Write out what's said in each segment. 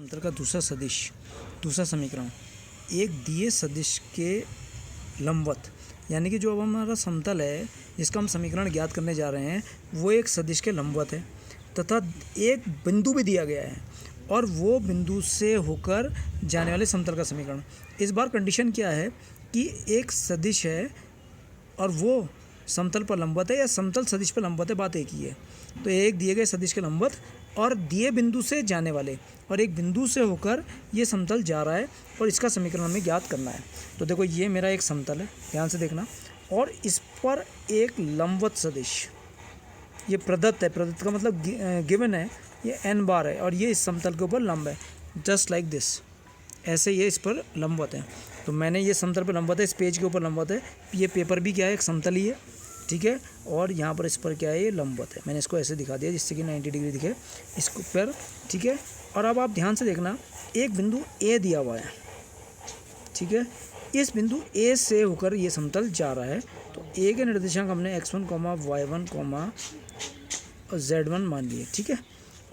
समतल का दूसरा समीकरण एक दिए सदिश के लंबवत, यानी कि जो अब हमारा समतल है जिसका हम समीकरण ज्ञात करने जा रहे हैं वो एक सदिश के लंबवत है तथा एक बिंदु भी दिया गया है और वो बिंदु से होकर जाने वाले समतल का समीकरण। इस बार कंडीशन क्या है कि एक सदिश है और वो समतल पर लंबवत है या समतल सदिश पर लंबवत है, बात एक ही है। तो एक दिए गए सदिश के लंबवत और दिए बिंदु से जाने वाले और एक बिंदु से होकर ये समतल जा रहा है और इसका समीकरण हमें ज्ञात करना है। तो देखो ये मेरा एक समतल है, ध्यान से देखना, और इस पर एक लंबवत सदिश ये प्रदत्त है। प्रदत्त का मतलब गिवन है, ये n बार है और ये इस समतल के ऊपर लंब है, जस्ट लाइक दिस। ऐसे ये इस पर लंबवत है। तो मैंने ये समतल पर लंबवत है, इस पेज के ऊपर लंबवत है। ये पेपर भी क्या है, एक समतल ही है, ठीक है। और यहाँ पर इस पर क्या है, ये लंबवत है। मैंने इसको ऐसे दिखा दिया जिससे कि 90 डिग्री दिखे इसको पर, ठीक है। और अब आप ध्यान से देखना, एक बिंदु ए दिया हुआ है, ठीक है। इस बिंदु ए से होकर ये समतल जा रहा है। तो ए के निर्देशांक हमने x1, y1, z1 मान लिए, ठीक है।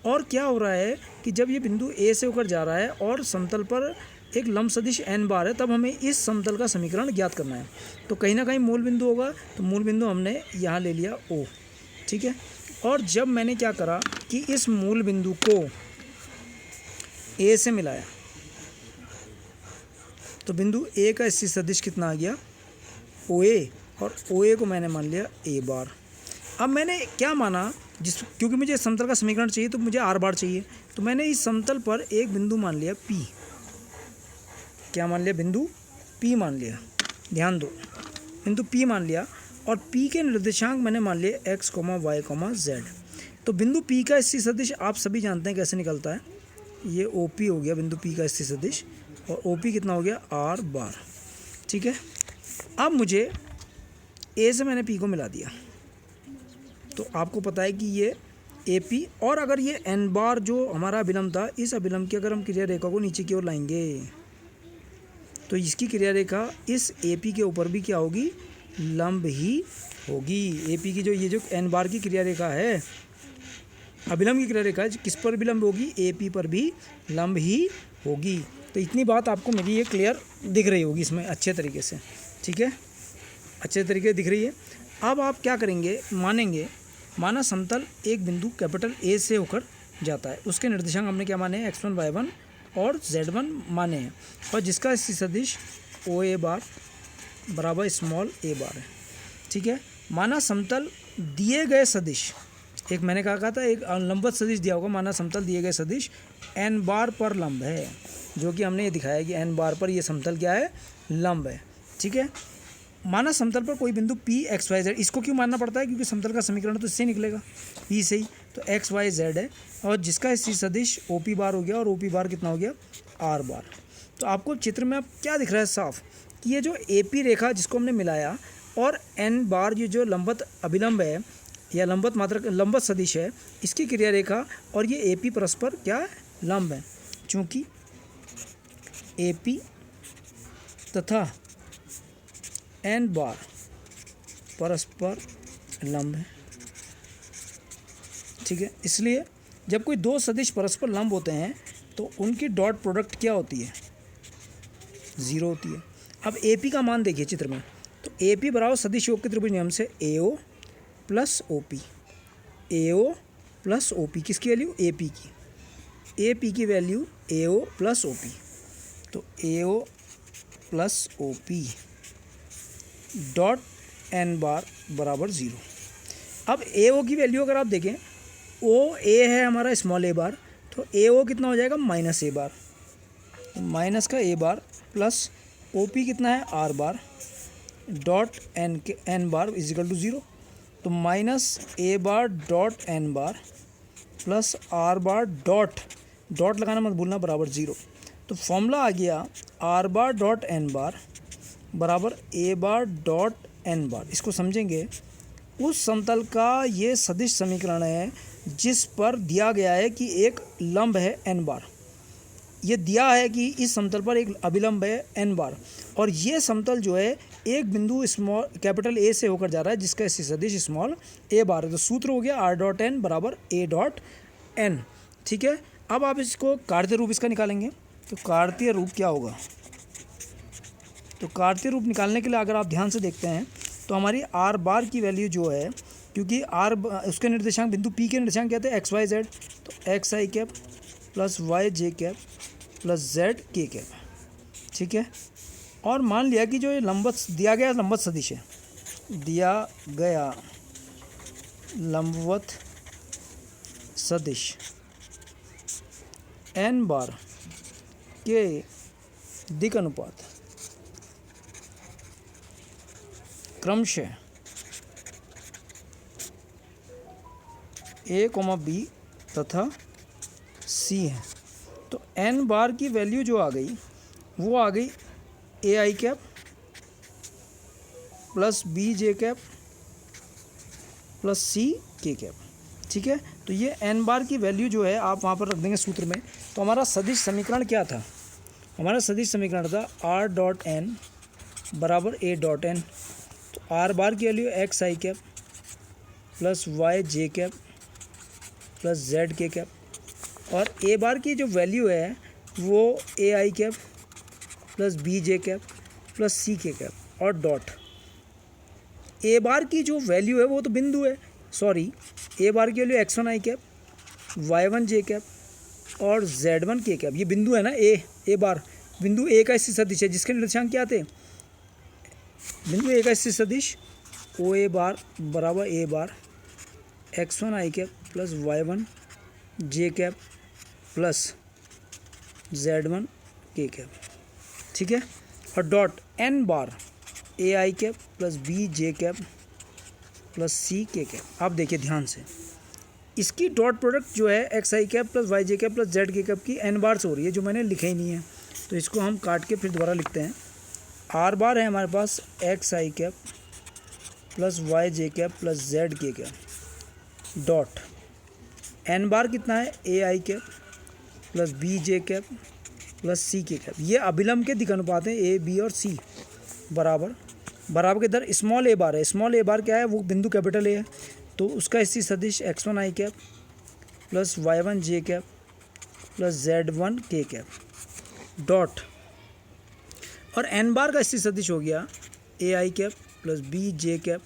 और क्या हो रहा है कि जब ये बिंदु ए से होकर जा रहा है और समतल पर एक लंब सदिश n बार है, तब हमें इस समतल का समीकरण ज्ञात करना है। तो कहीं ना कहीं मूल बिंदु होगा, तो मूल बिंदु हमने यहाँ ले लिया O, ठीक है। और जब मैंने क्या करा कि इस मूल बिंदु को A से मिलाया, तो बिंदु A का स्थित सदिश कितना आ गया, OA, और OA को मैंने मान लिया A बार। अब मैंने क्या माना, क्योंकि मुझे समतल का समीकरण चाहिए तो मुझे R बार चाहिए, तो मैंने इस समतल पर एक बिंदु मान लिया P। क्या मान लिया, बिंदु P मान लिया, ध्यान दो, बिंदु P मान लिया। और P के निर्देशांक मैंने मान लिए x, y, z। तो बिंदु P का स्थित सदिश आप सभी जानते हैं कैसे निकलता है, ये OP हो गया बिंदु P का स्थित सदिश, और OP कितना हो गया, R बार, ठीक है। अब मुझे A से मैंने P को मिला दिया, तो आपको पता है कि ये AP, और अगर ये n बार जो हमारा अभिलंब था, इस अभिलंब की अगर हम क्रिया रेखा को नीचे की ओर लाएंगे तो इसकी क्रिया रेखा इस AP के ऊपर भी क्या होगी, लंब ही होगी। AP की ये जो n बार की क्रिया रेखा है, अभिलंब की क्रिया रेखा है, किस पर भी लंब होगी, AP पर भी लंब ही होगी। तो इतनी बात आपको मेरी ये क्लियर दिख रही होगी इसमें अच्छे तरीके से, ठीक है, अच्छे तरीके से दिख रही है। अब आप क्या करेंगे, माना समतल एक बिंदु कैपिटल A से होकर जाता है, उसके निर्देशांक हमने क्या माने हैं, x1, y1 और z1 माने हैं, और जिसका स्थित सदिश OA बार बराबर स्मॉल a बार है, ठीक है। माना समतल दिए गए सदिश, एक मैंने कहा था एक लंबवत सदिश दिया होगा, माना समतल दिए गए सदिश n बार पर लंब है, जो कि हमने ये दिखाया कि n बार पर ये समतल क्या है, लंब है, ठीक है। माना समतल पर कोई बिंदु P, x, y, z, इसको क्यों मानना पड़ता है, क्योंकि समतल का समीकरण तो इससे निकलेगा, P से ही। तो x, y, z है, और जिसका स्थित सदिश OP बार हो गया, और OP बार कितना हो गया, R बार। तो आपको चित्र में अब क्या दिख रहा है साफ, कि ये जो AP रेखा जिसको हमने मिलाया और n बार ये जो लंबवत अभिलंब है या लंबवत मात्रक लंबवत सदिश है, इसकी क्रिया रेखा और ये AP परस्पर क्या है, लंब है, चूँकि AP तथा n बार परस्पर लंब है, ठीक है। इसलिए जब कोई दो सदिश परस्पर लंब होते हैं तो उनकी डॉट प्रोडक्ट क्या होती है, 0 होती है। अब AP का मान देखिए चित्र में, तो AP बराबर सदिश योग के त्रिभुज नियम से AO plus OP, AO plus OP, किसकी वैल्यू, AP की वैल्यू AO प्लस OP, तो AO plus OP dot n बार बराबर 0। अब AO की वैल्यू अगर आप देखें, OA है हमारा स्मॉल a बार, तो AO कितना हो जाएगा, माइनस a बार, तो माइनस का a बार प्लस OP कितना है, R bar dot n bar is equal to 0, तो minus a bar dot n bar plus R bar dot लगाना मत भूलना बराबर 0। तो फॉर्मूला आ गया R बार डॉट n बार बराबर A बार डॉट n बार। इसको समझेंगे, उस समतल का ये सदिश समीकरण है जिस पर दिया गया है कि एक लंब है n बार, ये दिया है कि इस समतल पर एक अभिलंब है n बार, और ये समतल जो है एक बिंदु स्मॉल कैपिटल A से होकर जा रहा है जिसका स्थित सदिश स्मॉल a बार है। तो सूत्र हो गया R डॉट n बराबर A डॉट n, ठीक है। अब आप इसको कार्तीय रूप इसका निकालेंगे, तो कार्तीय रूप क्या होगा? तो कार्तीय रूप निकालने के लिए अगर आप ध्यान से देखते हैं तो हमारी आर बार की वैल्यू जो है, क्योंकि आर उसके निर्देशांक बिंदु पी के निर्देशांक क्या थे? एक्स वाई जेड, तो x I cap plus Y J cap plus Z K cap, ठीक है। और मान लिया कि जो ये लंबवत दिया गया लंबवत सदिश है, दिया गया लंबवत सदिश n बार के दिक् अनुपात क्रमशः a, b तथा c है। तो n बार की वैल्यू जो आ गई वो आ गई A I cap plus B J cap plus C K cap, ठीक है। तो ये n बार की वैल्यू जो है आप वहाँ पर रख देंगे सूत्र में। तो हमारा सदिश समीकरण क्या था? हमारा सदिश समीकरण था r डॉट n बराबर a डॉट n। तो r बार की value X I cap plus Y J cap plus Z K cap, और a बार की जो वैल्यू है वो A I cap plus B J cap plus C K cap, और dot A बार की जो वैल्यू है वो तो बिंदु है, सॉरी, ए बार की value x one I cap Y one J cap और जेड वन के कैप, ये बिंदु है ना। ए बार बिंदु ए का स्थित सदिश है जिसके निर्देशांक क्या थे? बिंदु ए का स्थित सदिश ओ ए बार बराबर A bar X one I cap plus Y one J cap plus Z one K cap, ठीक है। और dot N bar A I cap plus B J cap plus C K cap. आप देखिए ध्यान से, इसकी dot product जो है x I cap plus Y J cap plus Z K cap की एन बार से हो रही है, जो मैंने लिखा ही नहीं है। तो इसको हम काट के फिर दोबारा लिखते हैं। आर बार है हमारे पास X I cap plus Y J cap plus Z K cap, dot N bar कितना है? A I cap plus B J cap plus C K cap. ये अभिलंब के दिक् अनुपात हैं ए बी और सी, बराबर के दर स्मॉल ए बार है। स्मॉल ए बार क्या है? वो बिंदु कैपिटल ए है, तो उसका स्थित सदिश X one I cap plus Y one J cap plus Z one K cap, dot और एन बार का स्थित सदिश हो गया A I cap plus B J cap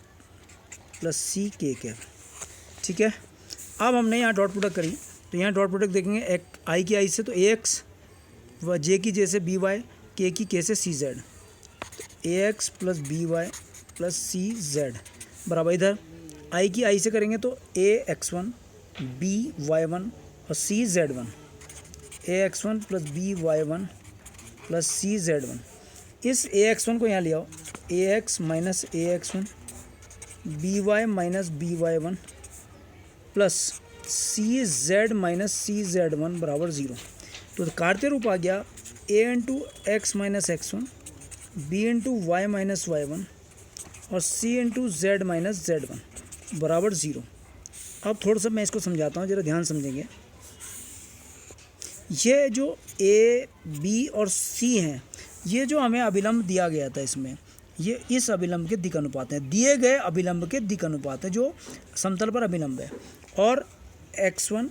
plus C K cap, ठीक है। अब हमने यहाँ डॉट प्रोडक्ट करी, तो यहाँ डॉट प्रोडक्ट देखेंगे एक आई की आई से तो ए एक्स व जे की जे से बी वाई, के की के से C Z, A X plus B Y plus C Z बराबर इधर आई की आई से करेंगे तो A X one B Y one और C Z one, A X one plus B Y one plus C Z one. इस ए एक्स वन को यहाँ ले आओ, A X minus A X one B Y minus B Y one plus C Z minus C Z one बराबर 0। तो कार्तीय रूप आ गया A into X minus X one B into Y minus Y one और C into Z minus Z one बराबर 0। अब थोड़ा सा मैं इसको समझाता हूँ, ज़रा ध्यान समझेंगे। ये जो ए बी और सी हैं, ये जो हमें अभिलंब दिया गया था इसमें, ये इस अभिलंब के दिक् अनुपात हैं, दिए गए अभिलंब के दिक् अनुपात हैं जो समतल पर अभिलंब है। और x1,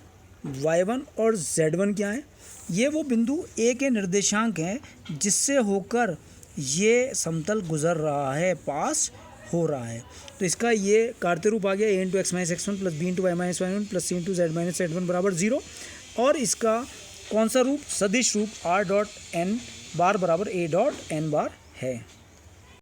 y1 और z1 क्या है? ये वो बिंदु ए के निर्देशांक हैं जिससे होकर ये समतल गुजर रहा है, पास हो रहा है। तो इसका ये कार्तीय रूप आ गया A into X minus X one plus B into Y minus Y one plus C into Z minus Z one बराबर 0। और इसका कौन सा रूप? सदिश रूप आर डॉट एन बार बराबर ए डॉट एन बार है।